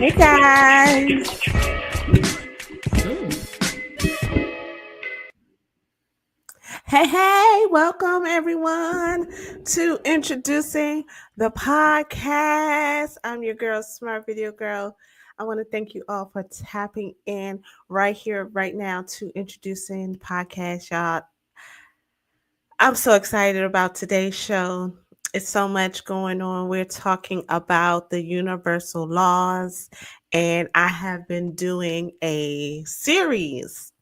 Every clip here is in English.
Hey guys. Hey, welcome everyone to introducing the podcast. I'm your girl, Smart Video Girl. I want to thank you all for tapping in right here, right now to introducing the podcast, y'all. I'm so excited about today's show. It's so much going on. We're talking about the universal laws, and I have been doing a series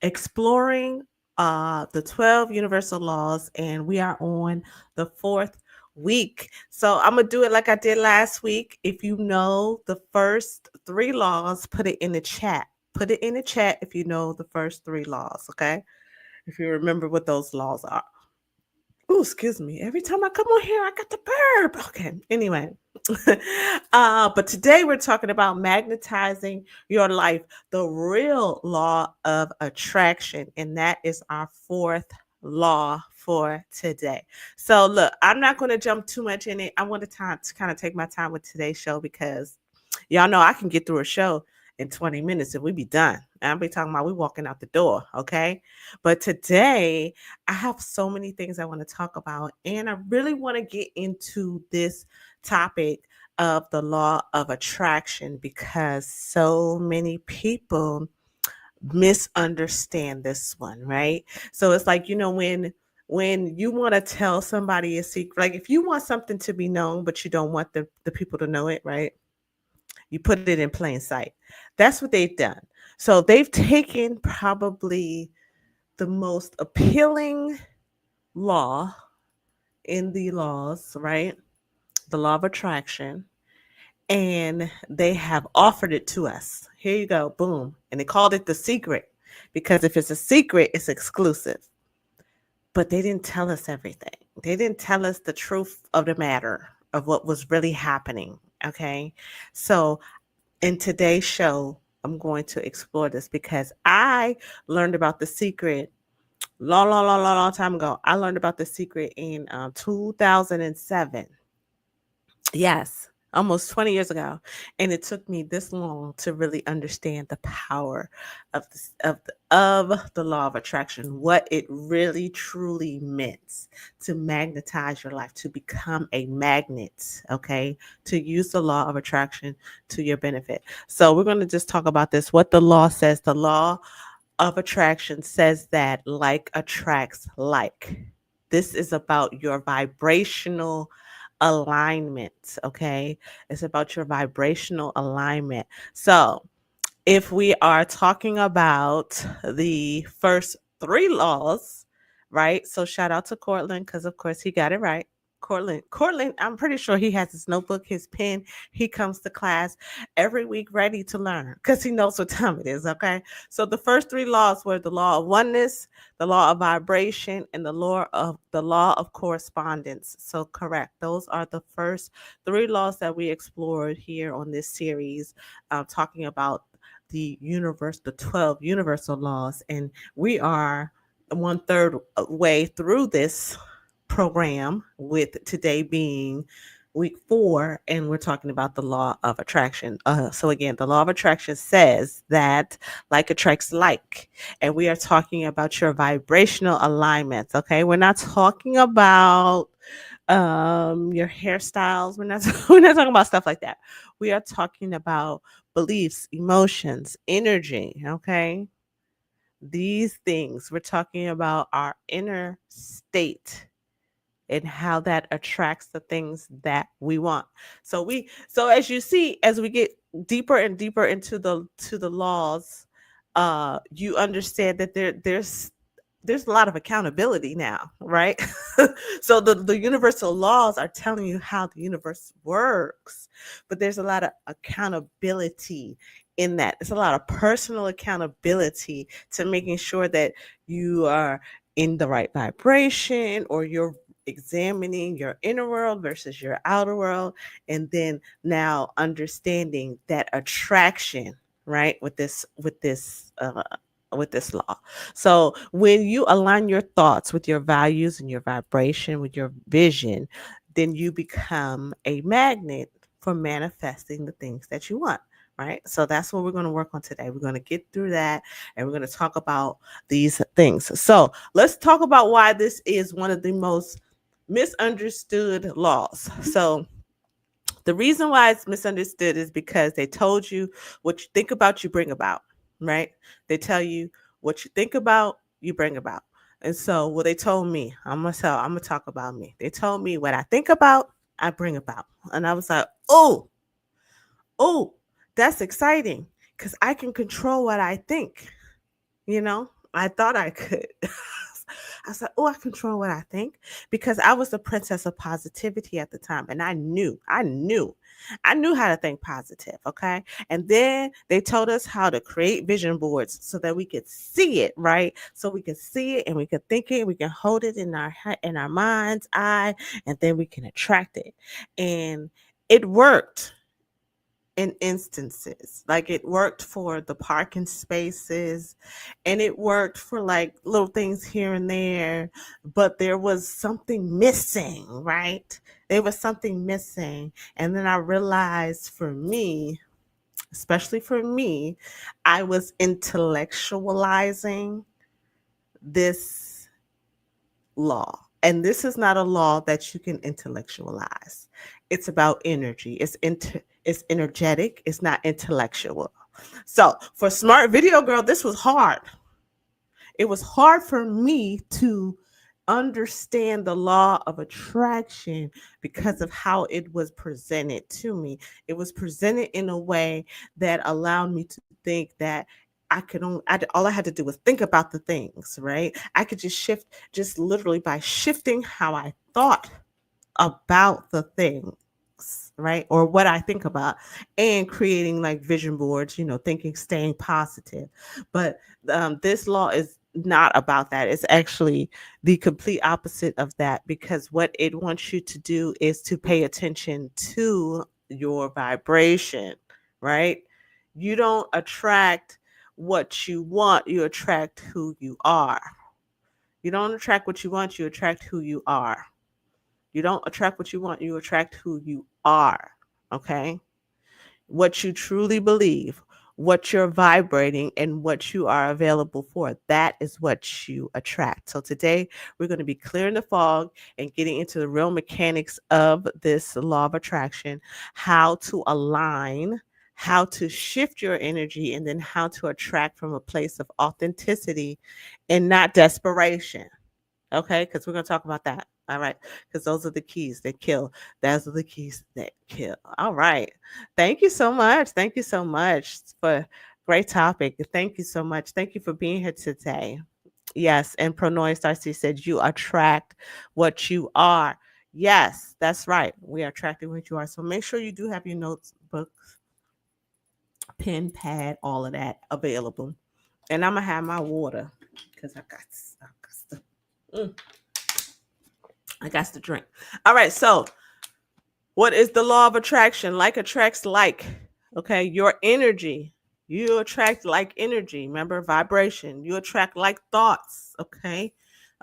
exploring the 12 universal laws, and we are on the fourth week. So I'm going to do it like I did last week. If you know the first three laws, put it in the chat. Put it in the chat if you know the first three laws, okay? If you remember what those laws are. Oh, excuse me. Every time I come on here, I got the burp. Okay. Anyway, but today we're talking about magnetizing your life, the real law of attraction, and that is our fourth law for today. So, look, I'm not going to jump too much in it. I want to kind of take my time with today's show because y'all know I can get through a show in 20 minutes and we be done. And I'll be talking about we walking out the door, okay? But today I have so many things I want to talk about, and I really want to get into this topic of the law of attraction because so many people misunderstand this one, right? So it's like, when you want to tell somebody a secret, like if you want something to be known but you don't want the people to know it, right? You put it in plain sight. That's what they've done. So they've taken probably the most appealing law in the laws, right? The law of attraction. And they have offered it to us. Here you go, boom. And they called it the secret because if it's a secret, it's exclusive. But they didn't tell us everything. They didn't tell us the truth of the matter of what was really happening. Okay. So in today's show, I'm going to explore this because I learned about the secret long time ago. I learned about the secret in 2007. Yes, almost 20 years ago. And it took me this long to really understand the power of the law of attraction, what it really truly meant to magnetize your life, to become a magnet, okay? To use the law of attraction to your benefit. So we're going to just talk about this, what the law says. The law of attraction says that like attracts like. This is about your vibrational alignment, okay? It's about your vibrational alignment. So, if we are talking about the first three laws, right? So, shout out to Cortland because, of course, he got it right. Cortland, I'm pretty sure he has his notebook, his pen. He comes to class every week ready to learn because he knows what time it is. Okay. So the first three laws were the law of oneness, the law of vibration, and the law of correspondence. So correct. Those are the first three laws that we explored here on this series, talking about the 12 universal laws. And we are one third way through this program, with today being week 4, and we're talking about the law of attraction. So again, the law of attraction says that like attracts like, and we are talking about your vibrational alignments. Okay, we're not talking about your hairstyles. We're not we're not talking about stuff like that. We are talking about beliefs, emotions, energy. Okay, these things, we're talking about our inner state and how that attracts the things that we want. So as you see, as we get deeper and deeper into the laws, you understand that there's a lot of accountability now, right? So the universal laws are telling you how the universe works, but there's a lot of accountability in that. It's a lot of personal accountability to making sure that you are in the right vibration, or you're examining your inner world versus your outer world, and then now understanding that attraction, right, with this law. So when you align your thoughts with your values and your vibration with your vision, then you become a magnet for manifesting the things that you want, right? So that's what we're going to work on today. We're going to get through that and we're going to talk about these things. So let's talk about why this is one of the most misunderstood laws. So the reason why it's misunderstood is because they told you what you think about, you bring about, right? They tell you what you think about, you bring about. And so what they told me, I'm gonna talk about me. They told me what I think about, I bring about. And I was like, oh, that's exciting because I can control what I think. I thought I could. I was like, oh, I control what I think because I was the princess of positivity at the time. And I knew how to think positive. Okay. And then they told us how to create vision boards so that we could see it, right? So we could see it and we could think it, we can hold it in in our mind's eye, and then we can attract it. And it worked in instances. Like it worked for the parking spaces and it worked for like little things here and there, but there was something missing, right? There was something missing. And then I realized for me, especially for me, I was intellectualizing this law. And this is not a law that you can intellectualize. It's about energy. It's energetic. It's not intellectual. So for Smart Video Girl, this was hard. It was hard for me to understand the law of attraction because of how it was presented to me. It was presented in a way that allowed me to think that all I had to do was think about the things, right? I could just shift, just literally by shifting how I thought about the things, right? Or what I think about, and creating like vision boards, thinking, staying positive. But this law is not about that. It's actually the complete opposite of that because what it wants you to do is to pay attention to your vibration, right? You don't attract what you want, you attract who you are. You don't attract what you want, you attract who you are. You don't attract what you want, you attract who you are. Okay? What you truly believe, what you're vibrating, and what you are available for. That is what you attract. So today we're going to be clearing the fog and getting into the real mechanics of this law of attraction, how to align, how to shift your energy, and then how to attract from a place of authenticity and not desperation. Okay, because we're going to talk about that. All right, because those are the keys that kill. Those are the keys that kill. All right. Thank you so much. Thank you so much for great topic. Thank you so much. Thank you for being here today. Yes, and Pronoy Darcy said you attract what you are. Yes, that's right. We are attracting what you are. So make sure you do have your notes, book, pen, pad, all of that available. And I'm gonna have my water because mm, I got to drink. All right, so what is the law of attraction? Like attracts like. Okay, your energy. You attract like energy. Remember, vibration. You attract like thoughts. Okay.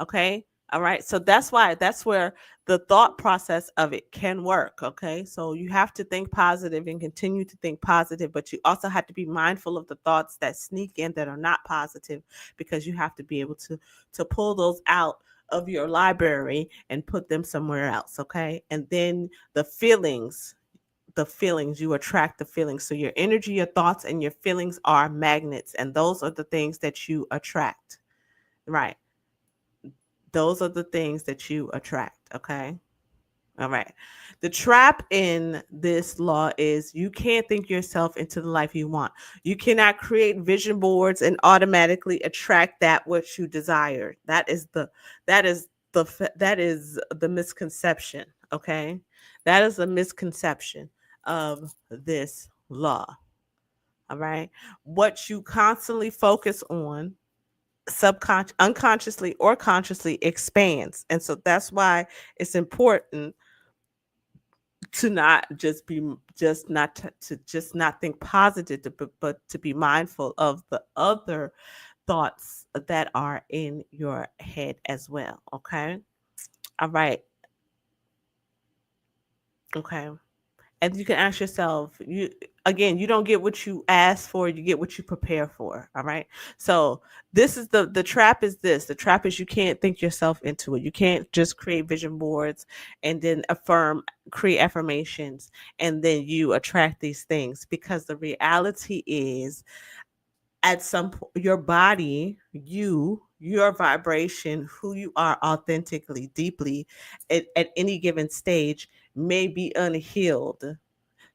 Okay. All right. So that's where the thought process of it can work. Okay. So you have to think positive and continue to think positive, but you also have to be mindful of the thoughts that sneak in that are not positive because you have to be able to pull those out of your library and put them somewhere else. Okay. And then the feelings, you attract the feelings. So your energy, your thoughts, and your feelings are magnets, and those are the things that you attract, right? Those are the things that you attract. Okay. All right. The trap in this law is you can't think yourself into the life you want. You cannot create vision boards and automatically attract that which you desire. That is the misconception, okay? That is a misconception of this law. All right? What you constantly focus on unconsciously or consciously expands. And so that's why it's important to not just be just not to just not think positive, but to be mindful of the other thoughts that are in your head as well. Okay. All right. Okay. And you can ask yourself, you again, you don't get what you ask for, you get what you prepare for. All right. So this is the trap is this. The trap is you can't think yourself into it. You can't just create vision boards and then create affirmations and then you attract these things, because the reality is at some point your body, your vibration, who you are authentically, deeply at any given stage may be unhealed.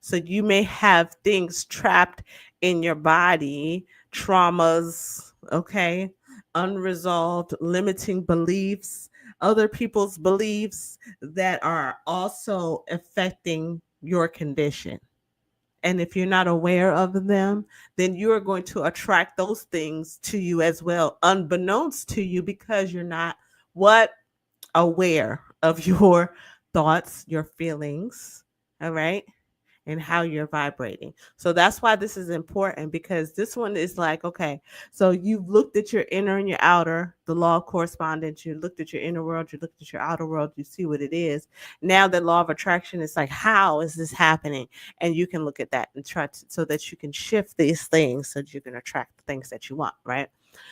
So you may have things trapped in your body, traumas, okay, unresolved limiting beliefs, other people's beliefs that are also affecting your condition. And if you're not aware of them, then you are going to attract those things to you as well, unbeknownst to you, because you're not what aware of your thoughts, your feelings, all right, and how you're vibrating. So that's why this is important, because this one is like, okay, so you've looked at your inner and your outer, the law of correspondence, you looked at your inner world, you looked at your outer world, you see what it is. Now the law of attraction is like, how is this happening? And you can look at that and try to, so that you can shift these things so that you can attract the things that you want, right?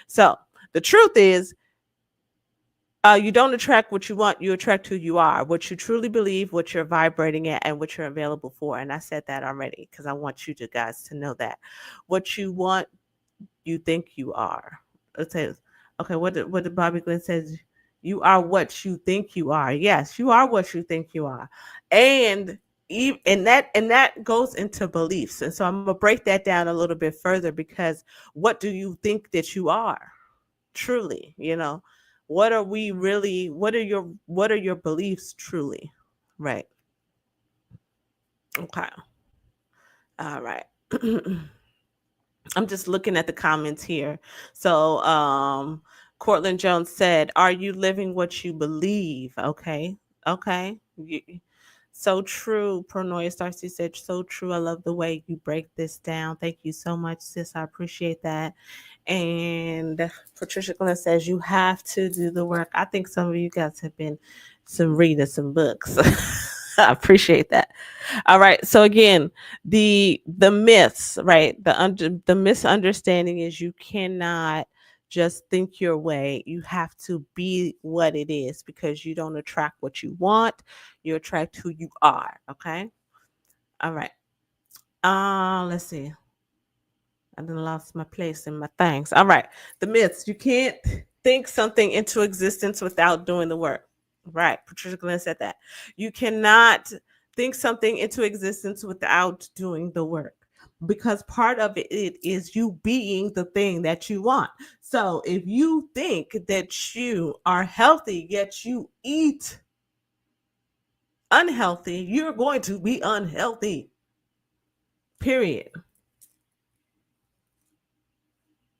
So the truth is, you don't attract what you want, you attract who you are, what you truly believe, what you're vibrating at, and what you're available for. And I said that already because I want you to guys to know that. What you want, you think you are. It says, okay, what did Bobby Glenn says? You are what you think you are. Yes, you are what you think you are. And and that goes into beliefs. And so I'm gonna break that down a little bit further, because what do you think that you are? Truly, what are we really, what are your beliefs truly, right? Okay. All right. I'm just looking at the comments here. So Cortland Jones said, are you living what you believe? Okay. Okay. So true. Pronoia Starcy said, so true. I love the way you break this down. Thank you so much, sis. I appreciate that. And Patricia Glenn says, you have to do the work. I think some of you guys have been some reading some books. I appreciate that. All right. So again, the myths, right? The misunderstanding is you cannot just think your way. You have to be what it is, because you don't attract what you want. You attract who you are. Okay. All right. Let's see. I done lost my place in my things. All right. The myths. You can't think something into existence without doing the work. Right. Patricia Glenn said that. You cannot think something into existence without doing the work, because part of it is you being the thing that you want. So if you think that you are healthy, yet you eat unhealthy, you're going to be unhealthy. Period.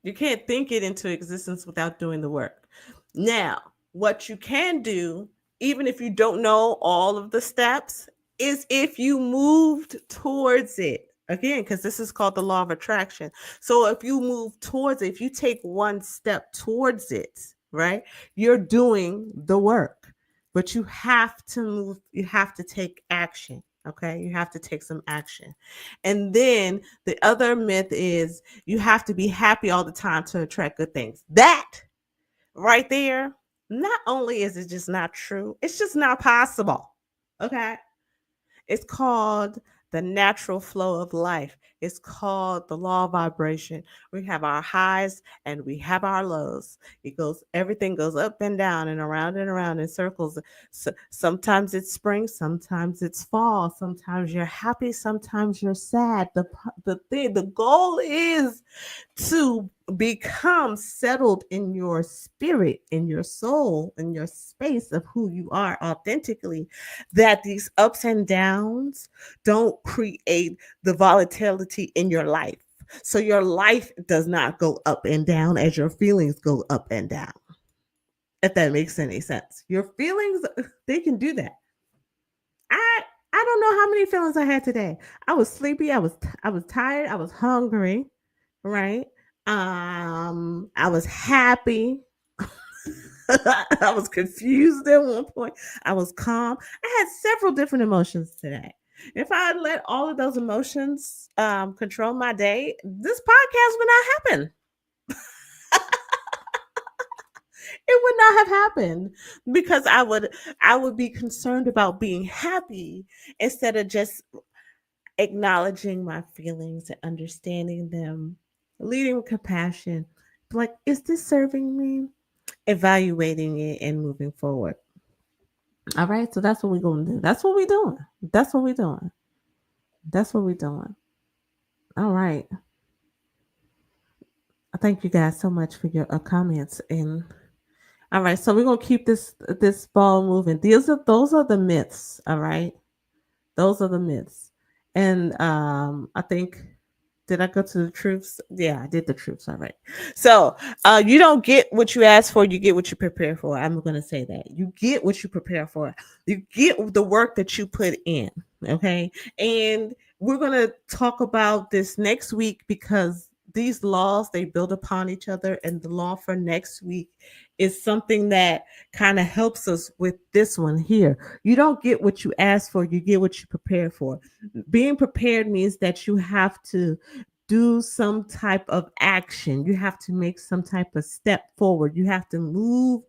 You can't think it into existence without doing the work. Now, what you can do, even if you don't know all of the steps, is if you moved towards it. Again, because this is called the law of attraction. So if you move towards it, if you take one step towards it, right, you're doing the work. But you have to move, you have to take action. Okay, you have to take some action. And then the other myth is you have to be happy all the time to attract good things. That right there, not only is it just not true, it's just not possible. Okay. It's called the natural flow of life. It's called the law of vibration. We have our highs and we have our lows. Everything goes up and down and around in circles. So sometimes it's spring, sometimes it's fall, sometimes you're happy, sometimes you're sad. The goal is to become settled in your spirit, in your soul, in your space of who you are authentically, that these ups and downs don't create the volatility in your life. So your life does not go up and down as your feelings go up and down. If that makes any sense. Your feelings, they can do that. I I don't know how many feelings I had today. I was sleepy, I was tired, I was hungry, right? I was happy. I was confused at one point. I was calm. I had several different emotions today. If I let all of those emotions control my day, this podcast would not happen. It would not have happened because I would be concerned about being happy instead of just acknowledging my feelings and understanding them, leading with compassion. Like, is this serving me? Evaluating it and moving forward. All right, so that's what we're gonna do. That's what we're doing. That's what we're doing. That's what we're doing. All right. I thank you guys so much for your comments. And all right, so we're gonna keep this ball moving. Those are the myths. All right, those are the myths. And I think, did I go to the truths? Yeah, I did the truths. All right. So you don't get what you ask for, you get what you prepare for. I'm going to say that. You get what you prepare for. You get the work that you put in. Okay. And we're going to talk about this next week because these laws, they build upon each other. And the law for next week is something that kind of helps us with this one here. You don't get what you ask for, you get what you prepare for. Being prepared means that you have to do some type of action. You have to make some type of step forward. You have to move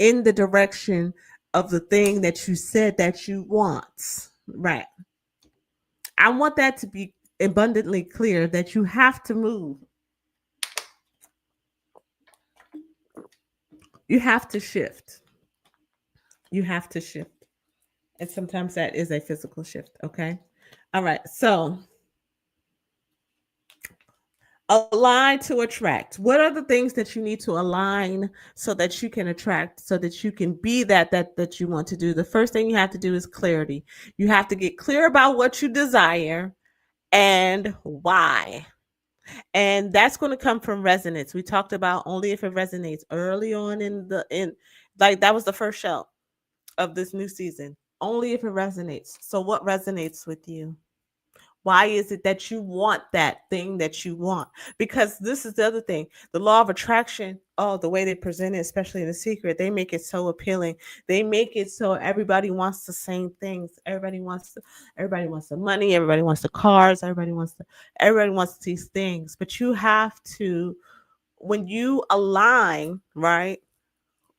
in the direction of the thing that you said that you want. Right. I want that to be abundantly clear that you have to move. You have to shift. You have to shift. And sometimes that is a physical shift. Okay. All right. So align to attract. What are the things that you need to align so that you can attract, so that you can be that you want to do? The first thing you have to do is clarity. You have to get clear about what you desire and why. And that's going to come from resonance. We talked about only if it resonates early on in like that was the first show of this new season. Only if it resonates. So what resonates with you? Why is it that you want that thing that you want? Because this is the other thing. The law of attraction, oh, the way they present it, especially in The Secret, they make it so appealing. They make it so everybody wants the same things. Everybody wants the money, everybody wants the cars, everybody wants these things. But you have to, when you align, right?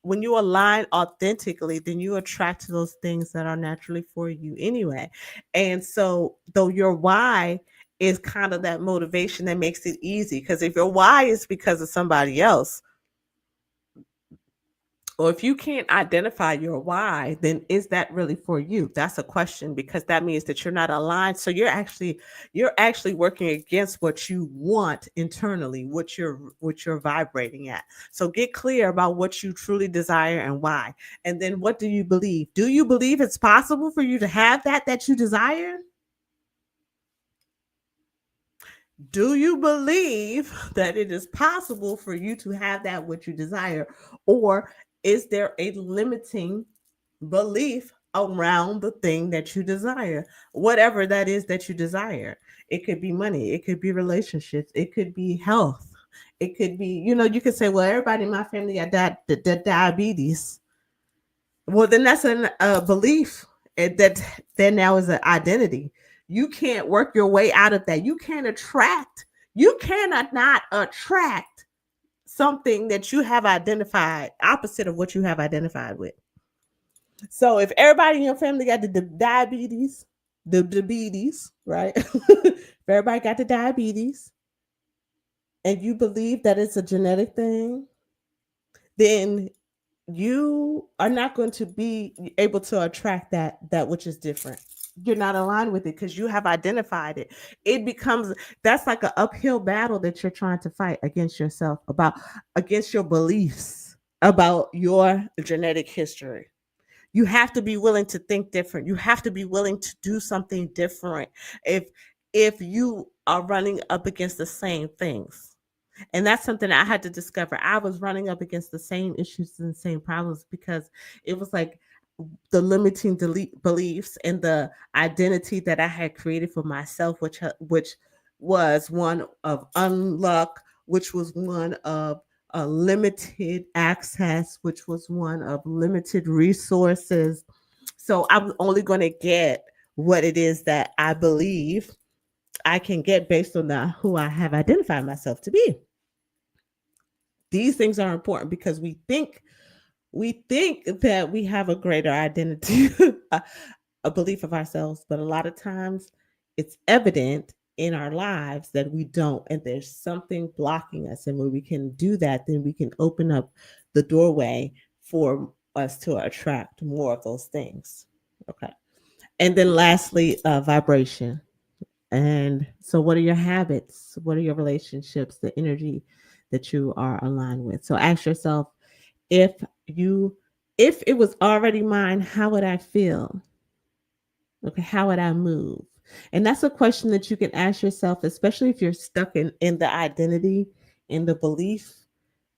When you align authentically, then you attract those things that are naturally for you anyway. And so, though your why is kind of that motivation that makes it easy, because if your why is because of somebody else, or if you can't identify your why, then is that really for you? That's a question, because that means that you're not aligned. So you're actually working against what you want internally, what you're vibrating at. So get clear about what you truly desire and why. And then what do you believe? Do you believe it's possible for you to have that you desire? Do you believe that it is possible for you to have that what you desire? Or is there a limiting belief around the thing that you desire? Whatever that is that you desire. It could be money, it could be relationships, it could be health. It could be, you could say, well, everybody in my family got diabetes. Well, then that's a belief, that then now is an identity. You can't work your way out of that. You cannot not attract something that you have identified opposite of what you have identified with. So if everybody in your family got the diabetes, the diabetes, right? If everybody got the diabetes and you believe that it's a genetic thing, then you are not going to be able to attract that which is different. You're not aligned with it because you have identified it. It becomes, that's like an uphill battle that you're trying to fight against yourself, against your beliefs about your genetic history. You have to be willing to think different. You have to be willing to do something different if you are running up against the same things. And that's something I had to discover. I was running up against the same issues and same problems because it was like the limiting beliefs and the identity that I had created for myself, which was one of unluck, which was one of limited access, which was one of limited resources. So I'm only going to get what it is that I believe I can get based on who I have identified myself to be. These things are important because we think that we have a greater identity, a belief of ourselves, but a lot of times it's evident in our lives that we don't, and there's something blocking us. And when we can do that, then we can open up the doorway for us to attract more of those things. Okay. And then lastly, vibration. And so, what are your habits? What are your relationships, the energy that you are aligned with? So, ask yourself, if you if it was already mine, how would I feel? Okay, how would I move? And that's a question that you can ask yourself, especially if you're stuck in the identity, in the belief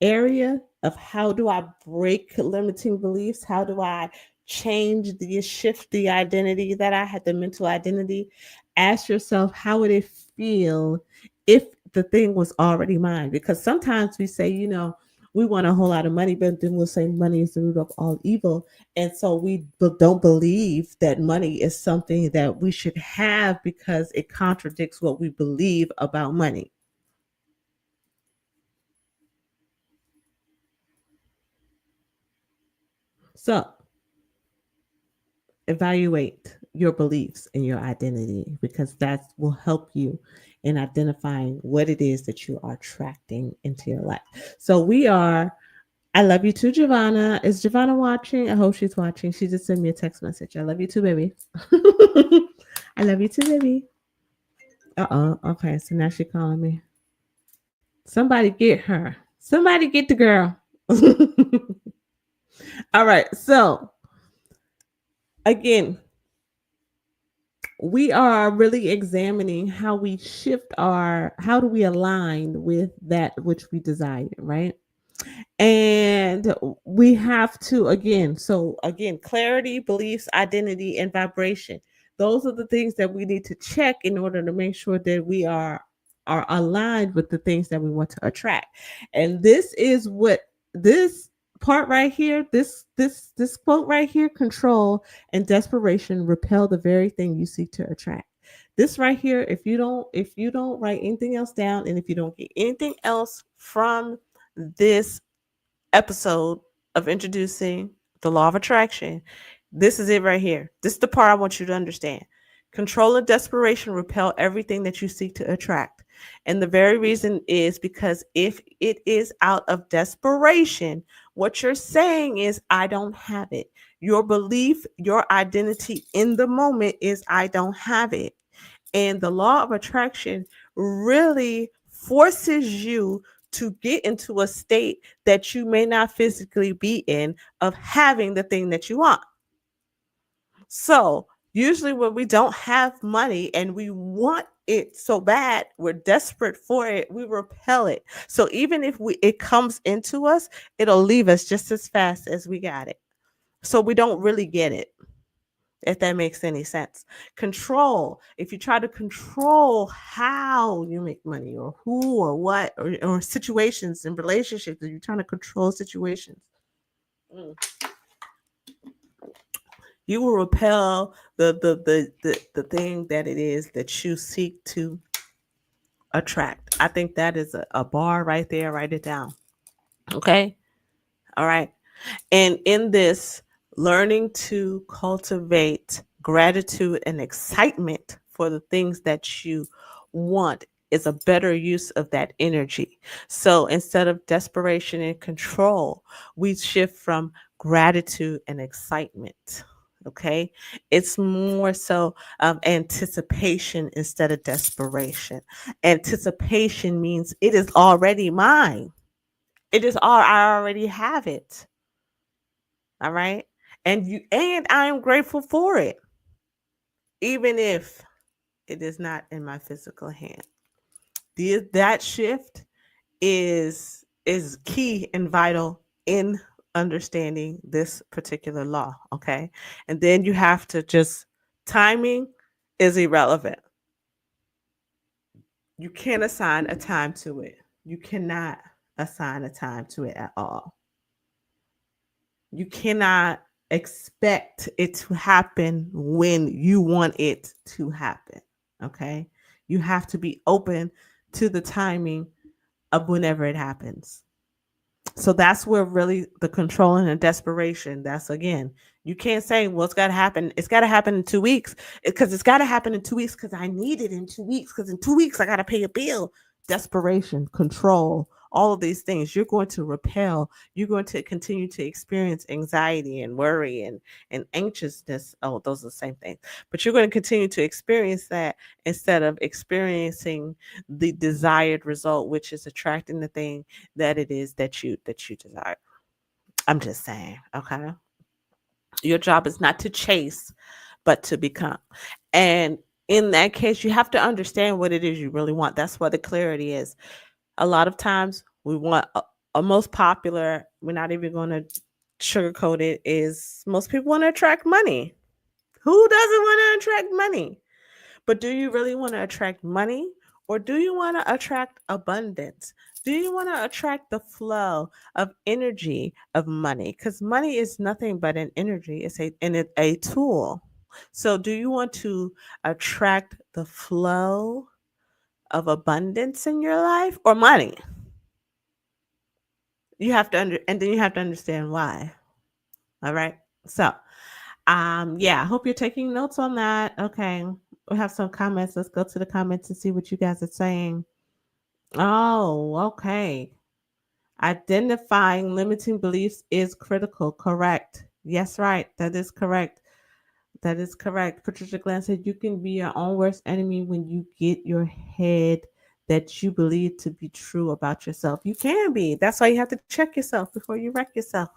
area of how do I break limiting beliefs? How do I shift the identity that I had, the mental identity? Ask yourself, how would it feel if the thing was already mine? Because sometimes we say, we want a whole lot of money, but then we'll say money is the root of all evil. And so we don't believe that money is something that we should have because it contradicts what we believe about money. So evaluate your beliefs and your identity because that will help you in identifying what it is that you are attracting into your life. So I love you too, Giovanna. Is Giovanna watching? I hope she's watching. She just sent me a text message. I love you too, baby. I love you too, baby. Uh-oh. Okay, so now she's calling me. Somebody get her. Somebody get the girl. All right. So again, we are really examining how do we align with that which we desire, right? And we have to, again, clarity, beliefs, identity, and vibration. Those are the things that we need to check in order to make sure that we are aligned with the things that we want to attract. And this is what this part right here, this quote right here: control and desperation repel the very thing you seek to attract. This right here, if you don't write anything else down, and if you don't get anything else from this episode of introducing the law of attraction, this is it right here. This is the part I want you to understand. Control and desperation repel everything that you seek to attract. And the very reason is because if it is out of desperation, what you're saying is, I don't have it. Your belief, your identity in the moment is, I don't have it. And the law of attraction really forces you to get into a state that you may not physically be in, of having the thing that you want. So, usually when we don't have money and we want it so bad, we're desperate for it, we repel it. So even if it comes into us, it'll leave us just as fast as we got it. So we don't really get it, if that makes any sense. Control. If you try to control how you make money, or who or what, or situations and relationships, if you're trying to control situations, you will repel the thing that it is that you seek to attract. I think that is a bar right there. Write it down. Okay. All right. And in this, learning to cultivate gratitude and excitement for the things that you want is a better use of that energy. So instead of desperation and control, we shift from gratitude and excitement. Okay. It's more so anticipation instead of desperation. Anticipation means it is already mine. I already have it. All right. And I am grateful for it, even if it is not in my physical hand. That shift is key and vital in understanding this particular law. Okay. And then you have to just, timing is irrelevant. You can't assign a time to it. You cannot assign a time to it at all. You cannot expect it to happen when you want it to happen. Okay. You have to be open to the timing of whenever it happens. So that's where really the control and the desperation, that's again, you can't say, well, it's got to happen. It's got to happen in 2 weeks because it's got to happen in 2 weeks because I need it in 2 weeks because in 2 weeks I got to pay a bill. Desperation, control, all of these things, you're going to repel. You're going to continue to experience anxiety and worry and anxiousness. Oh, those are the same things. But you're going to continue to experience that instead of experiencing the desired result, which is attracting the thing that it is that you desire. I'm just saying, okay? Your job is not to chase, but to become. And in that case, you have to understand what it is you really want. That's what the clarity is. A lot of times we want a most popular, we're not even going to sugarcoat it, is most people want to attract money. Who doesn't want to attract money? But do you really want to attract money or do you want to attract abundance? Do you want to attract the flow of energy of money? Because money is nothing but an energy, a tool. So, do you want to attract the flow of abundance in your life or money? You have to and then you have to understand why. All right. So, yeah, I hope you're taking notes on that. Okay. We have some comments. Let's go to the comments and see what you guys are saying. Oh, okay. Identifying limiting beliefs is critical. Correct. Yes, right. That is correct. That is correct. Patricia Glenn said you can be your own worst enemy when you get your head that you believe to be true about yourself. You can be. That's why you have to check yourself before you wreck yourself.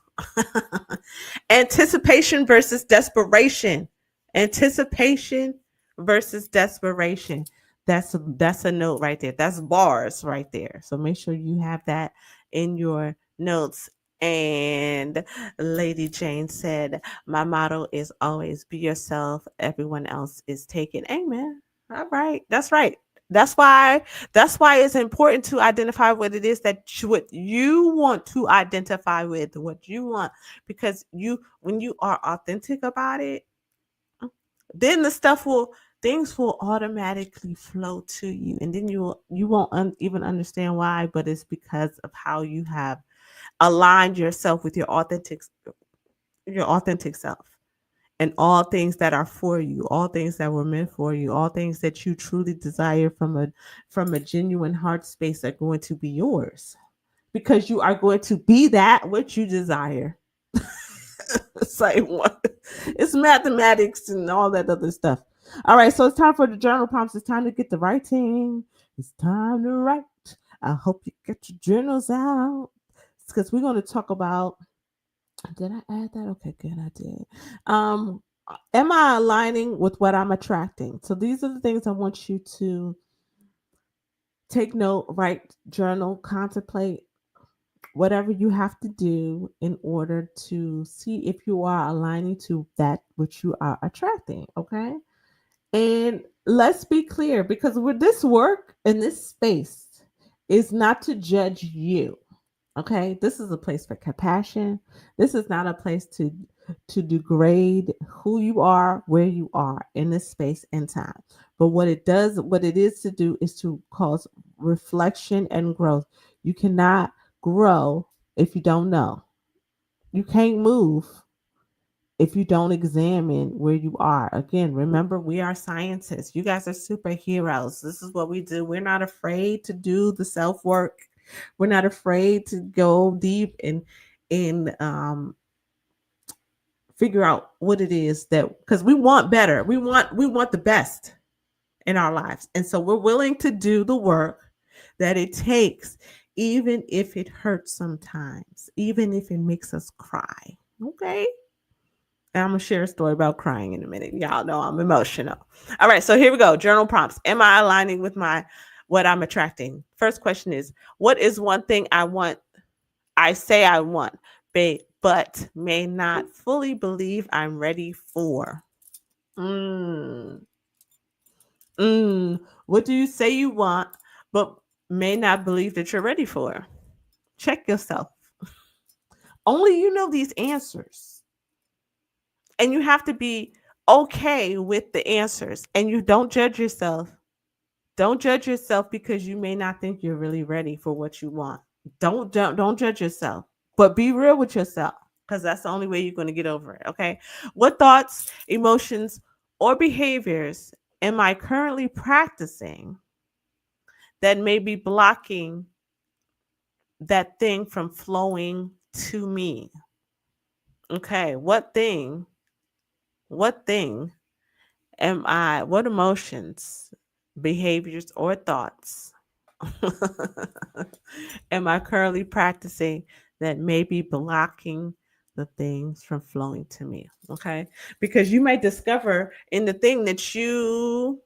Anticipation versus desperation. Anticipation versus desperation. That's a note right there. That's bars right there. So make sure you have that in your notes. And Lady Jane said, my motto is always be yourself. Everyone else is taken. Amen. All right. That's right. That's why it's important to identify what it is that what you want to identify with, what you want, because when you are authentic about it, then things will automatically flow to you, and then you won't even understand why, but it's because of how you have aligned yourself with your authentic self, and all things that are for you, all things that were meant for you, all things that you truly desire from a genuine heart space are going to be yours because you are going to be that which you desire. It's like what? It's mathematics and all that other stuff. All right, so it's time for the journal prompts. It's time to get the writing. It's time to write. I hope you get your journals out because we're going to talk about. Did I add that? Okay, good, I did. Um, am I aligning with what I'm attracting? So these are the things I want you to take note, write, journal, contemplate, whatever you have to do in order to see if you are aligning to that which you are attracting. Okay. And let's be clear because with this work in this space is not to judge you. Okay, this is a place for compassion. This is not a place to degrade who you are, where you are in this space and time. But what it is to do is to cause reflection and growth. You cannot grow if you don't know. You can't move if you don't examine where you are. Again, remember, we are scientists. You guys are superheroes. This is what we do. We're not afraid to do the self work. We're not afraid to go deep and figure out what it is that, because we want better. We want the best in our lives, and so we're willing to do the work that it takes, even if it hurts sometimes, even if it makes us cry. Okay. And I'm gonna share a story about crying in a minute. Y'all know I'm emotional. All right, so here we go. Journal prompts. Am I aligning with my what I'm attracting? First question is, what is one thing I want? I say I want, but may not fully believe I'm ready for. Mm, what do you say you want, but may not believe that you're ready for? Check yourself. Only you know these answers. And you have to be okay with the answers. And you don't judge yourself. Don't judge yourself because you may not think you're really ready for what you want. Don't judge yourself. But be real with yourself because that's the only way you're going to get over it, okay? What thoughts, emotions, or behaviors am I currently practicing that may be blocking that thing from flowing to me? Okay, what thing what emotions, behaviors, or thoughts am I currently practicing that may be blocking the things from flowing to me? Okay. Because you might discover in the thing that you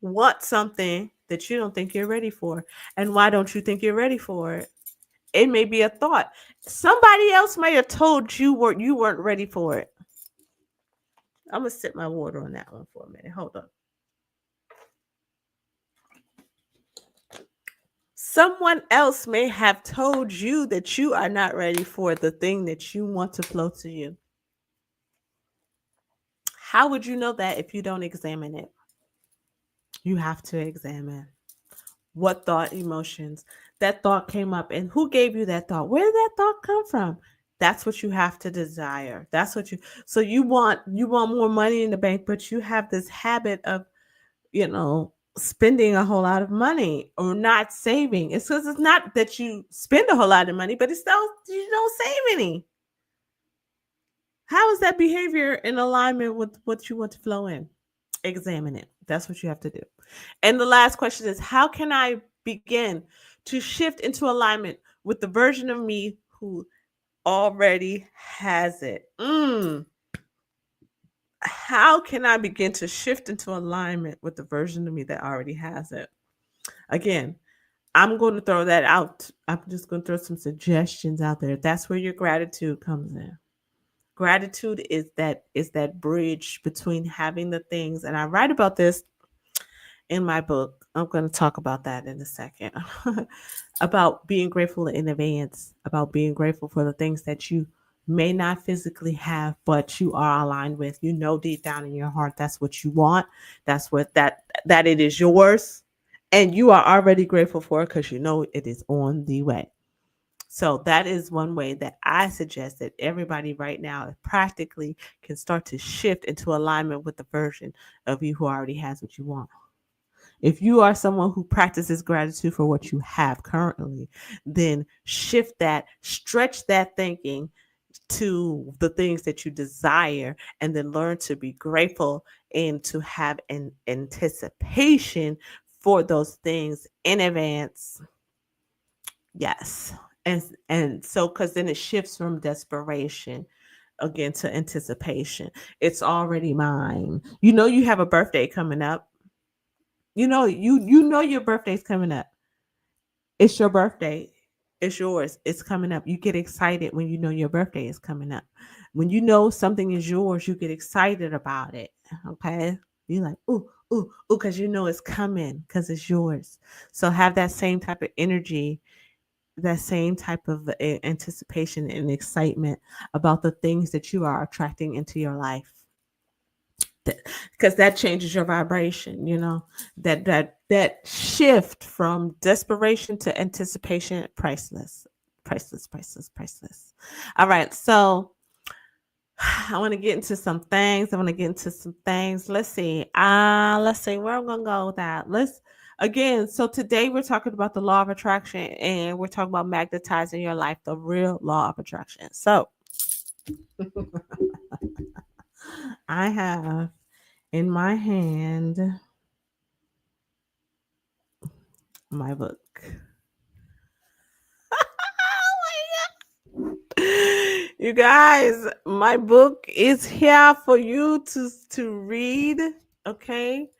want something that you don't think you're ready for. And why don't you think you're ready for it? It may be a thought. Somebody else may have told you weren't ready for it. I'm gonna sip my water on that one for a minute. Hold on. Someone else may have told you that you are not ready for the thing that you want to flow to you. How would you know that if you don't examine it? You have to examine what thought, emotions, that thought came up and who gave you that thought? Where did that thought come from? That's what you have to desire. That's what so you want more money in the bank, but you have this habit of spending a whole lot of money or not saving. It's because it's not that you spend a whole lot of money, but it's still you don't save any. How is that behavior in alignment with what you want to flow in? Examine it. That's what you have to do. And the last question is, how can I begin to shift into alignment with the version of me who already has it? How can I begin to shift into alignment with the version of me that already has it? Again, I'm going to throw that out. I'm just going to throw some suggestions out there. That's where your gratitude comes in. Gratitude is that bridge between having the things, and I write about this in my book. I'm going to talk about that in a second. About being grateful in advance, about being grateful for the things that you may not physically have, but you are aligned with. You know deep down in your heart that's what you want. That's what that it is yours. And you are already grateful for it because you know it is on the way. So that is one way that I suggest that everybody right now practically can start to shift into alignment with the version of you who already has what you want. If you are someone who practices gratitude for what you have currently, then shift that, stretch that thinking to the things that you desire, and then learn to be grateful and to have an anticipation for those things in advance. Yes. And so because then it shifts from desperation again to anticipation. It's already mine. You know you have a birthday coming up. You know your birthday's coming up. It's your birthday. It's yours. It's coming up. You get excited when you know your birthday is coming up. When you know something is yours, you get excited about it. Okay? You're like, ooh, ooh, ooh, because you know it's coming because it's yours. So have that same type of energy, that same type of anticipation and excitement about the things that you are attracting into your life, because that changes your vibration, that shift from desperation to anticipation. Priceless, priceless, priceless, priceless. All right, so I want to get into some things. Let's see where I'm gonna go with that. So today we're talking about the law of attraction, and we're talking about magnetizing your life, the real law of attraction. So I have in my hand my book. You guys, my book is here for you to read. Okay,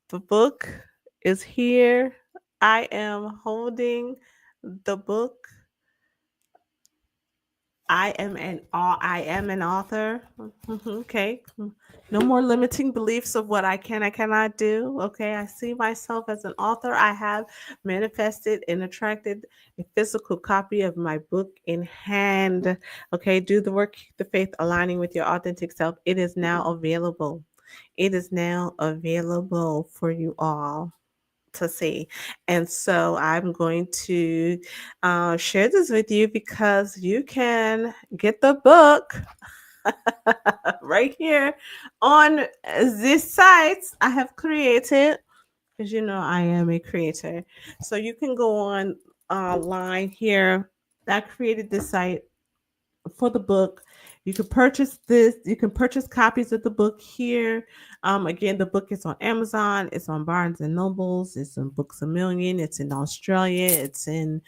the book is here. I am holding the book. I am an author. Okay. No more limiting beliefs of what I can I cannot do. Okay. I see myself as an author. I have manifested and attracted a physical copy of my book in hand. Okay. Do the work, keep the faith, aligning with your authentic self. It is now available. It is now available for you all to see. And so I'm going to share this with you because you can get the book right here on this site I have created, because you know I am a creator. So you can go on line here. I created this site for the book. You can purchase this. You can purchase copies of the book here. Again, the book is on Amazon. It's on Barnes and Nobles. It's on Books a Million. It's in Australia. It's in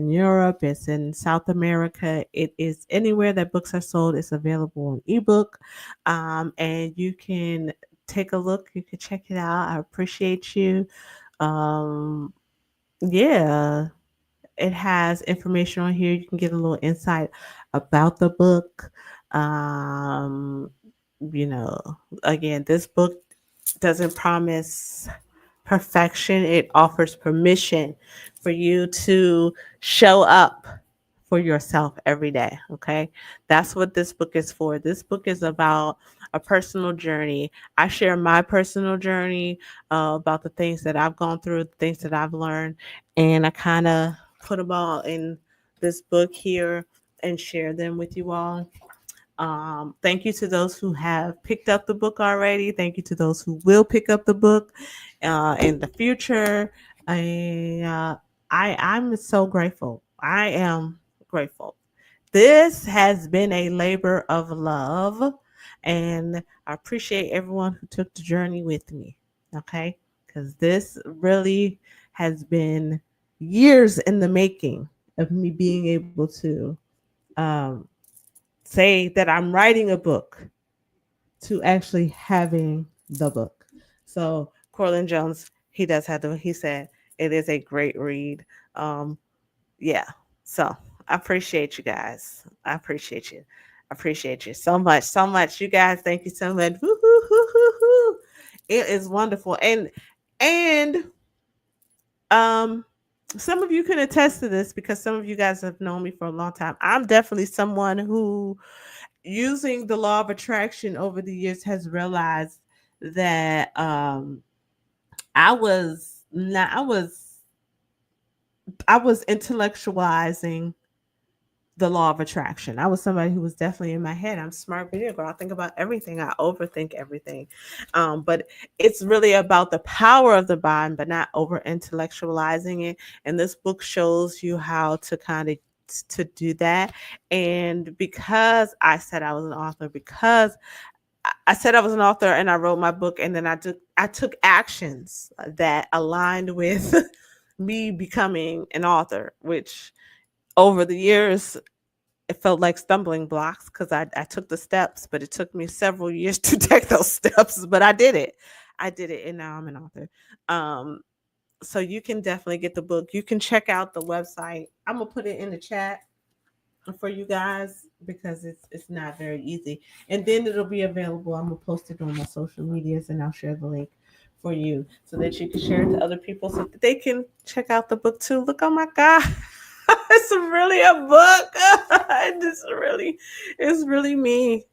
Europe. It's in South America. It is anywhere that books are sold. It's available on ebook, and you can take a look. You can check it out. I appreciate you. Um, yeah, it has information on here. You can get a little insight about the book. Um, you know, again, this book doesn't promise perfection, it offers permission for you to show up for yourself every day. Okay. That's what this book is for. This book is about a personal journey. I share my personal journey about the things that I've gone through, the things that I've learned, and I kind of put them all in this book here and share them with you all. Thank you to those who have picked up the book already. Thank you to those who will pick up the book in the future. I, uh, I'm so grateful. I am grateful. This has been a labor of love, and I appreciate everyone who took the journey with me. Okay, because this really has been years in the making of me being able to um, say that I'm writing a book to actually having the book. So Corlin Jones, he does have the. He said it is a great read. Um, yeah. So I appreciate you guys. I appreciate you. I appreciate you so much, so much. You guys, thank you so much. Woo-hoo-hoo-hoo-hoo. It is wonderful, and um, some of you can attest to this because some of you guys have known me for a long time. I'm definitely someone who using the law of attraction over the years has realized that I was not I was intellectualizing the law of attraction. I was somebody who was definitely in my head. I'm a smart video girl. I think about everything. I overthink everything. But it's really about the power of the mind, but not over intellectualizing it. And this book shows you how to kind of to do that. And because I said I was an author, because I said I was an author and I wrote my book, and then I took actions that aligned with me becoming an author, which over the years it felt like stumbling blocks because I took the steps, but it took me several years to take those steps, but I did it. I did it, and now I'm an author. Um, so you can definitely get the book. You can check out the website. I'm gonna put it in the chat for you guys because it's not very easy. And then it'll be available. I'm gonna post it on my social medias and I'll share the link for you so that you can share it to other people so that they can check out the book too. Look, oh my God. It's really a book. It's really me.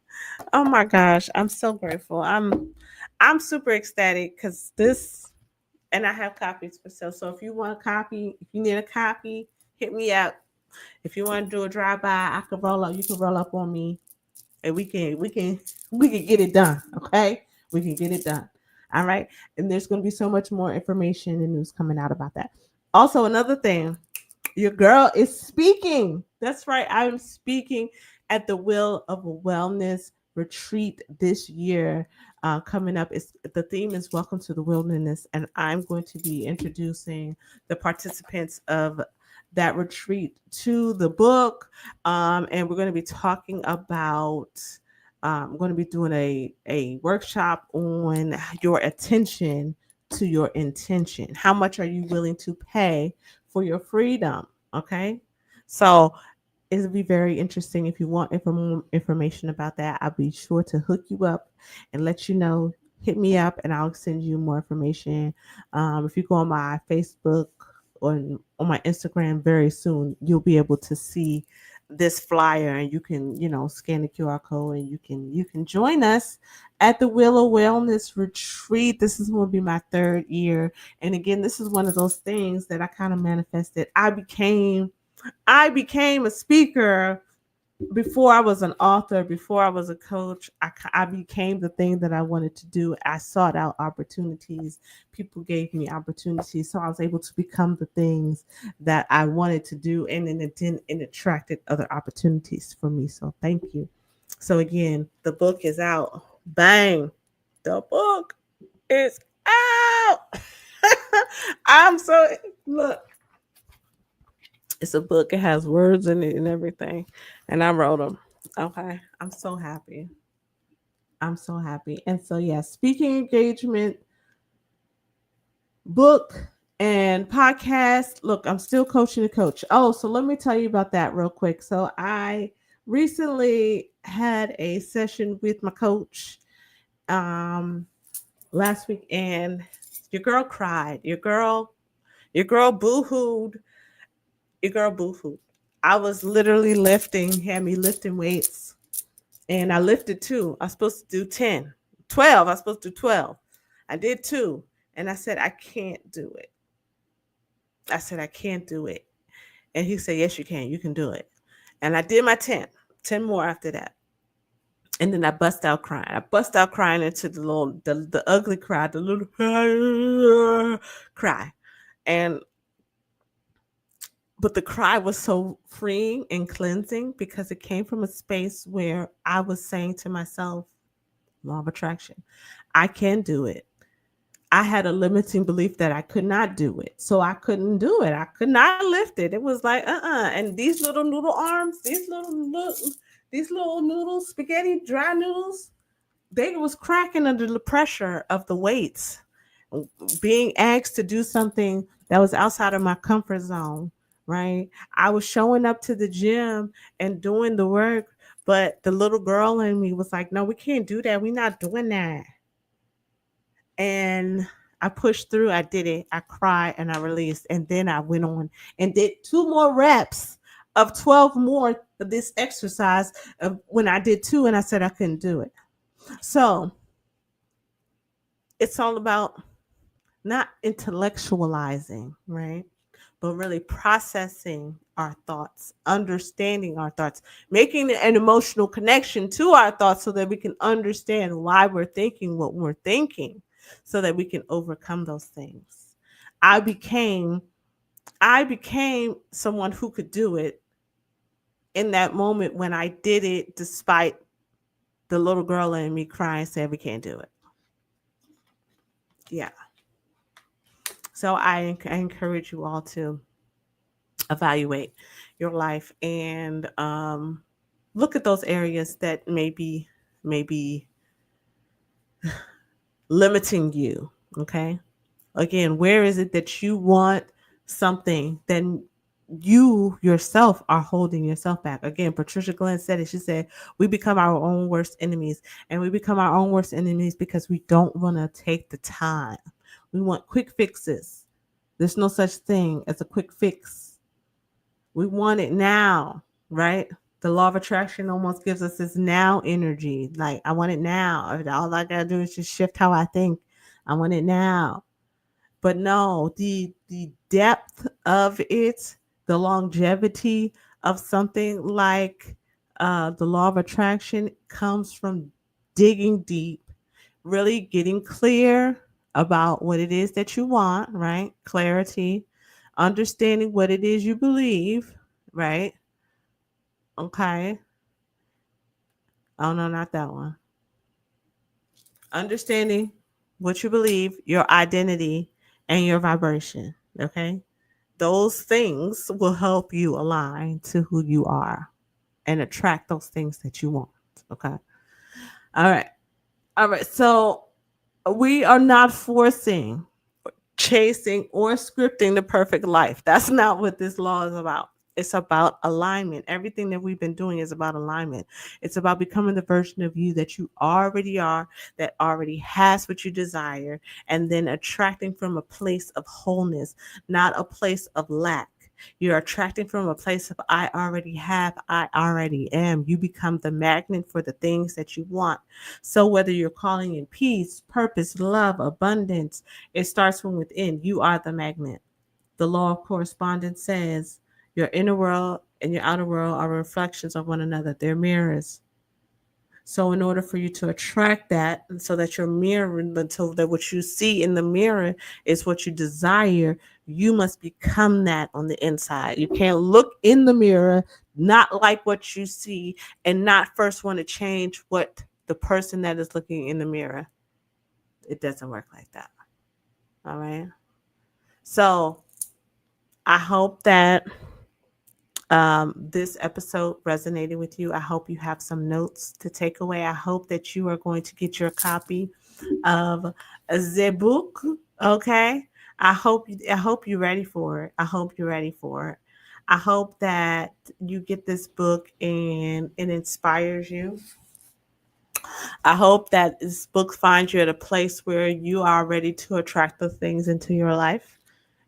Oh my gosh. I'm so grateful. I'm super ecstatic because this, and I have copies for sale. So if you want a copy, if you need a copy, hit me up. If you want to do a drive by, I can roll up. You can roll up on me, and we can get it done. Okay, we can get it done. All right, and there's going to be so much more information and news coming out about that. Also, another thing, your girl is speaking. That's right, I'm speaking at the Will of Wellness retreat this year. Coming up, is the theme is Welcome to the Wilderness, and I'm going to be introducing the participants of that retreat to the book. And we're going to be talking about, I'm going to be doing a workshop on your attention to your intention. How much are you willing to pay for your freedom? Okay. So It'll be very interesting. If you want more information about that, I'll be sure to hook you up and let you know. Hit me up and I'll send you more information. If you go on my Facebook or on my Instagram very soon, you'll be able to see this flyer, and you can, scan the QR code, and you can join us at the Willow Wellness Retreat. This is going to be my third year. And again, this is one of those things that I kind of manifested. I became a speaker before I was an author, before I was a coach. I became the thing that I wanted to do. I sought out opportunities. People gave me opportunities. So I was able to become the things that I wanted to do. And then it attracted other opportunities for me. So thank you. So again, the book is out. Bang. The book is out. I'm so, look, it's a book. It has words in it and everything. And I wrote them. Okay. I'm so happy. I'm so happy. And so, yeah, speaking engagement, book, and podcast. Look, I'm still coaching the coach. Oh, so let me tell you about that real quick. So, I recently had a session with my coach um, last week, and your girl cried. Your girl boo-hooed. Your girl boo-hooed. I was literally had me lifting weights, and I lifted two. I was supposed to do 10, 12. I was supposed to do 12. I did two. And I said, I can't do it. I said, I can't do it. And he said, yes, you can. You can do it. And I did my 10 more after that. And then I bust out crying. I bust out crying into the ugly cry, the little cry. And but the cry was so freeing and cleansing because it came from a space where I was saying to myself, law of attraction, I can do it. I had a limiting belief that I could not do it. So I couldn't do it. I could not lift it. It was like, And these little noodle arms, these little noodles, spaghetti, dry noodles, they was cracking under the pressure of the weights. Being asked to do something that was outside of my comfort zone, right? I was showing up to the gym and doing the work, but the little girl in me was like, no, we can't do that. We're not doing that. And I pushed through. I did it. I cried and I released. And then I went on and did two more reps of 12 more of this exercise of when I did two and I said I couldn't do it. So it's all about not intellectualizing, right? But really processing our thoughts, understanding our thoughts, making an emotional connection to our thoughts so that we can understand why we're thinking what we're thinking, so that we can overcome those things. I became I became someone who could do it in that moment when I did it despite the little girl in me crying saying we can't do it. Yeah. So I encourage you all to evaluate your life and look at those areas that may be limiting you. Okay. Again, where is it that you want something, then you yourself are holding yourself back? Again, Patricia Glenn said it. She said, we become our own worst enemies. And we become our own worst enemies because we don't want to take the time. We want quick fixes. There's no such thing as a quick fix. We want it now, right? The law of attraction almost gives us this now energy. Like, I want it now. All I got to do is just shift how I think. I want it now. But no, the depth of it, the longevity of something like the law of attraction comes from digging deep, really getting clear about what it is that you want, right? Clarity, understanding what it is you believe, right? Okay. Oh, no, not that one. Understanding what you believe, your identity, and your vibration, okay? Those things will help you align to who you are and attract those things that you want. Okay. All right. All right. So we are not forcing, chasing, or scripting the perfect life. That's not what this law is about. It's about alignment. Everything that we've been doing is about alignment. It's about becoming the version of you that you already are, that already has what you desire, and then attracting from a place of wholeness, not a place of lack. You're attracting from a place of I already have, I already am. You become the magnet for the things that you want. So whether you're calling in peace, purpose, love, abundance, it starts from within. You are the magnet. The law of correspondence says your inner world and your outer world are reflections of one another. They're mirrors. So in order for you to attract that, and so that you're mirroring, so that what you see in the mirror is what you desire, you must become that on the inside. You can't look in the mirror, not like what you see, and not first want to change what the person that is looking in the mirror. It doesn't work like that. All right. So I hope that this episode resonated with you. I hope you have some notes to take away. I hope that you are going to get your copy of the book. Okay. I hope you're ready for it. I hope you're ready for it. I hope that you get this book and it inspires you. I hope that this book finds you at a place where you are ready to attract the things into your life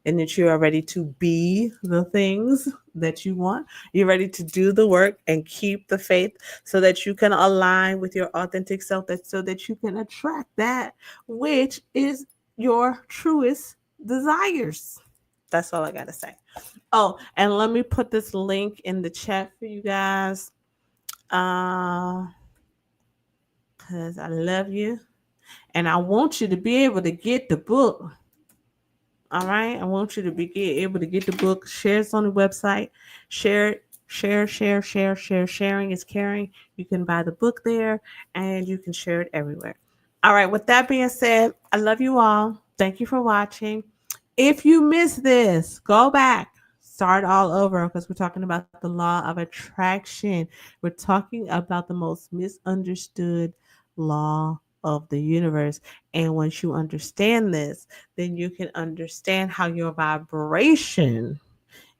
and that you are ready to be the things that you want. You're ready to do the work and keep the faith so that you can align with your authentic self, that so that you can attract that which is your truest desires. That's all I got to say. Oh, and let me put this link in the chat for you guys. Cuz I love you and I want you to be able to get the book. All right. I want you to be able to get the book. Share it on the website. Share it. Share. Sharing is caring. You can buy the book there and you can share it everywhere. All right. With that being said, I love you all. Thank you for watching. If you missed this, go back. Start all over because we're talking about the law of attraction. We're talking about the most misunderstood law of the universe. And once you understand this, then you can understand how your vibration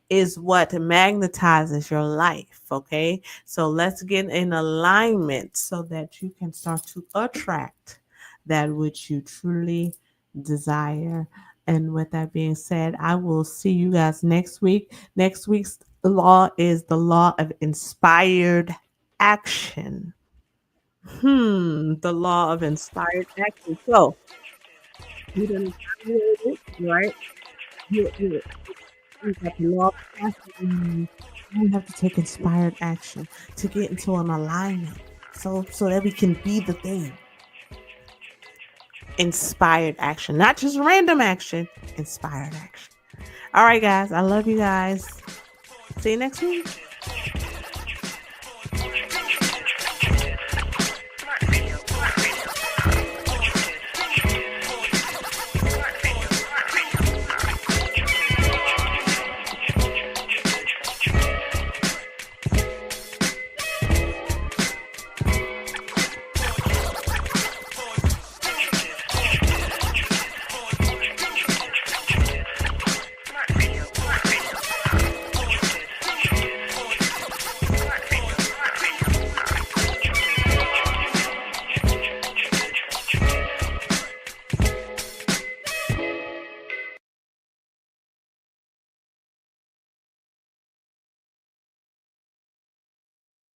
is what magnetizes your life. Okay. So let's get in alignment so that you can start to attract that which you truly desire. And with that being said, I will see you guys next week. Next week's law is the law of inspired action. The law of inspired action. So you done evaluated it, right? You got the law of action. You have to take inspired action to get into an alignment. So that we can be the thing. Inspired action, not just random action, inspired action. All right, guys. I love you guys. See you next week.